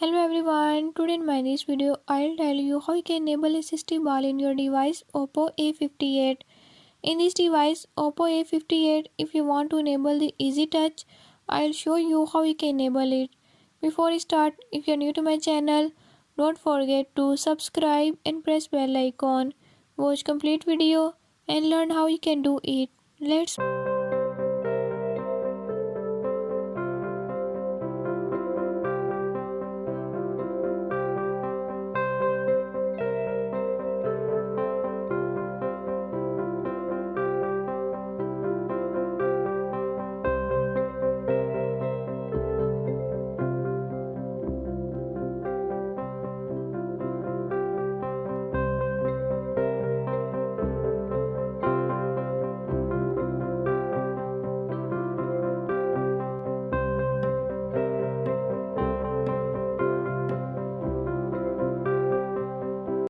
Hello everyone, today in my this video I'll tell you how you can enable Assistive Ball in your device Oppo A58. In this device Oppo A58, if you want to enable the Easy Touch, I'll show you how you can enable it. Before we start, if you're new to my channel, don't forget to subscribe and press bell icon. Watch complete video and learn how you can do it. Let's